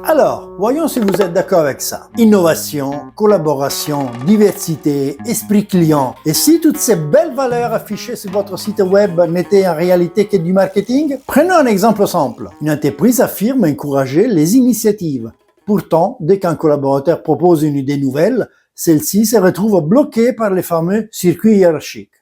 Alors, voyons si vous êtes d'accord avec ça. Innovation, collaboration, diversité, esprit client. Et si toutes ces belles valeurs affichées sur votre site web n'étaient en réalité que du marketing? Prenons un exemple simple. Une entreprise affirme encourager les initiatives. Pourtant, dès qu'un collaborateur propose une idée nouvelle, celle-ci se retrouve bloquée par les fameux circuits hiérarchiques.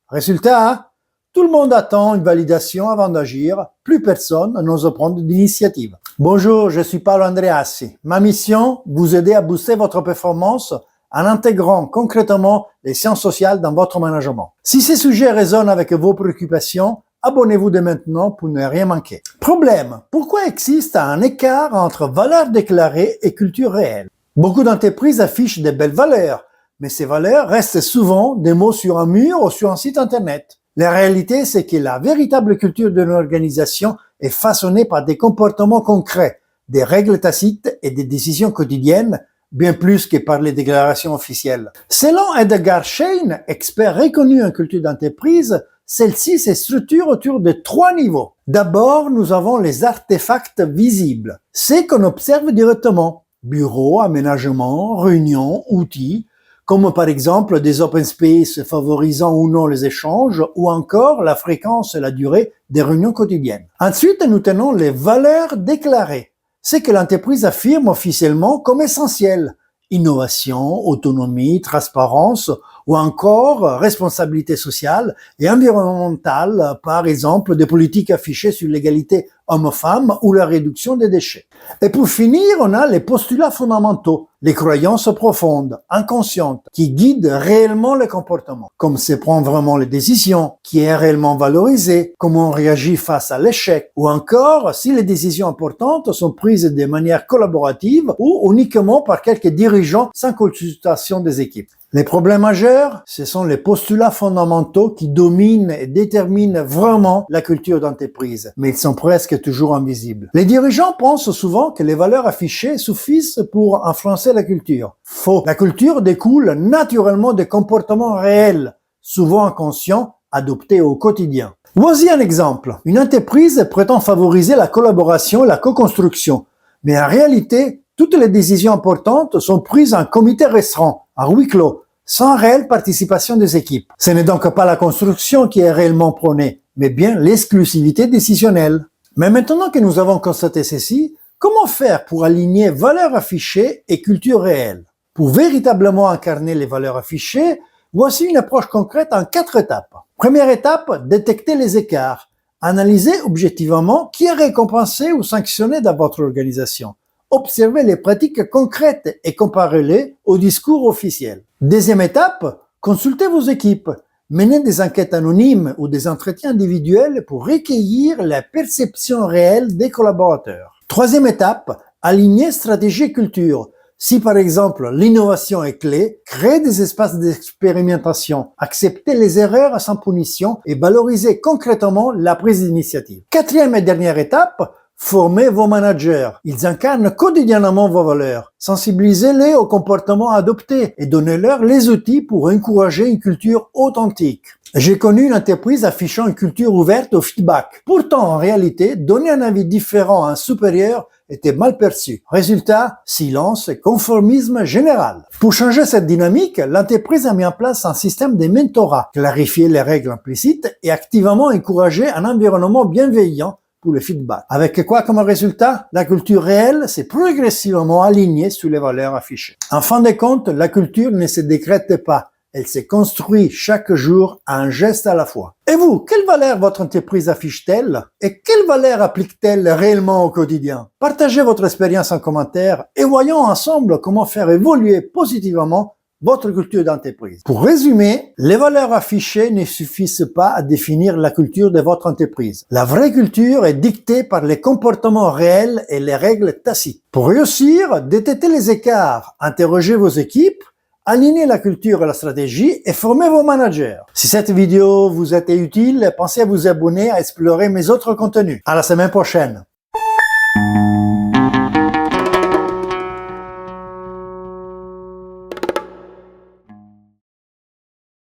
Résultat, tout le monde attend une validation avant d'agir, plus personne n'ose prendre d'initiative. Bonjour, je suis Paolo Andreassi. Ma mission, vous aider à booster votre performance en intégrant concrètement les sciences sociales dans votre management. Si ces sujets résonnent avec vos préoccupations, abonnez-vous dès maintenant pour ne rien manquer. Problème, pourquoi existe un écart entre valeurs déclarées et culture réelle? Beaucoup d'entreprises affichent de belles valeurs, mais ces valeurs restent souvent des mots sur un mur ou sur un site internet. La réalité, c'est que la véritable culture d'une organisation est façonnée par des comportements concrets, des règles tacites et des décisions quotidiennes, bien plus que par les déclarations officielles. Selon Edgar Schein, expert reconnu en culture d'entreprise, celle-ci se structure autour de 3 niveaux. D'abord, nous avons les artefacts visibles, c'est qu'on observe directement. Bureaux, aménagements, réunions, outils, comme par exemple des open space favorisant ou non les échanges, ou encore la fréquence et la durée des réunions quotidiennes. Ensuite, nous tenons les valeurs déclarées, ce que l'entreprise affirme officiellement comme essentiel. Innovation, autonomie, transparence, ou encore responsabilité sociale et environnementale, par exemple des politiques affichées sur l'égalité homme-femme ou la réduction des déchets. Et pour finir, on a les postulats fondamentaux, les croyances profondes, inconscientes, qui guident réellement les comportements, comme se prend vraiment les décisions, qui est réellement valorisé, comment on réagit face à l'échec, ou encore si les décisions importantes sont prises de manière collaborative ou uniquement par quelques dirigeants sans consultation des équipes. Les problèmes majeurs, ce sont les postulats fondamentaux qui dominent et déterminent vraiment la culture d'entreprise, mais ils sont presque toujours invisibles. Les dirigeants pensent souvent que les valeurs affichées suffisent pour influencer la culture. Faux. La culture découle naturellement des comportements réels, souvent inconscients, adoptés au quotidien. Voici un exemple. Une entreprise prétend favoriser la collaboration et la co-construction, mais en réalité, toutes les décisions importantes sont prises en comité restreint, à huis clos, sans réelle participation des équipes. Ce n'est donc pas la construction qui est réellement prônée, mais bien l'exclusivité décisionnelle. Mais maintenant que nous avons constaté ceci, comment faire pour aligner valeurs affichées et culture réelle? Pour véritablement incarner les valeurs affichées, voici une approche concrète en 4 étapes. Première étape, détecter les écarts. Analyser objectivement qui est récompensé ou sanctionné dans votre organisation. Observez les pratiques concrètes et comparez-les au discours officiel. Deuxième étape, consultez vos équipes. Menez des enquêtes anonymes ou des entretiens individuels pour recueillir la perception réelle des collaborateurs. Troisième étape, alignez stratégie et culture. Si par exemple l'innovation est clé, créez des espaces d'expérimentation, acceptez les erreurs sans punition et valorisez concrètement la prise d'initiative. Quatrième et dernière étape, formez vos managers. Ils incarnent quotidiennement vos valeurs. Sensibilisez-les aux comportements adoptés et donnez-leur les outils pour encourager une culture authentique. J'ai connu une entreprise affichant une culture ouverte au feedback. Pourtant, en réalité, donner un avis différent à un supérieur était mal perçu. Résultat, silence et conformisme général. Pour changer cette dynamique, l'entreprise a mis en place un système de mentorat, clarifié les règles implicites et activement encouragé un environnement bienveillant pour le feedback. Avec quoi comme résultat? La culture réelle s'est progressivement alignée sur les valeurs affichées. En fin de compte, la culture ne se décrète pas. Elle se construit chaque jour un geste à la fois. Et vous, quelles valeurs votre entreprise affiche-t-elle? Et quelles valeurs applique-t-elle réellement au quotidien? Partagez votre expérience en commentaire et voyons ensemble comment faire évoluer positivement votre culture d'entreprise. Pour résumer, les valeurs affichées ne suffisent pas à définir la culture de votre entreprise. La vraie culture est dictée par les comportements réels et les règles tacites. Pour réussir, détectez les écarts, interrogez vos équipes, alignez la culture et la stratégie et formez vos managers. Si cette vidéo vous a été utile, pensez à vous abonner, à explorer mes autres contenus. À la semaine prochaine.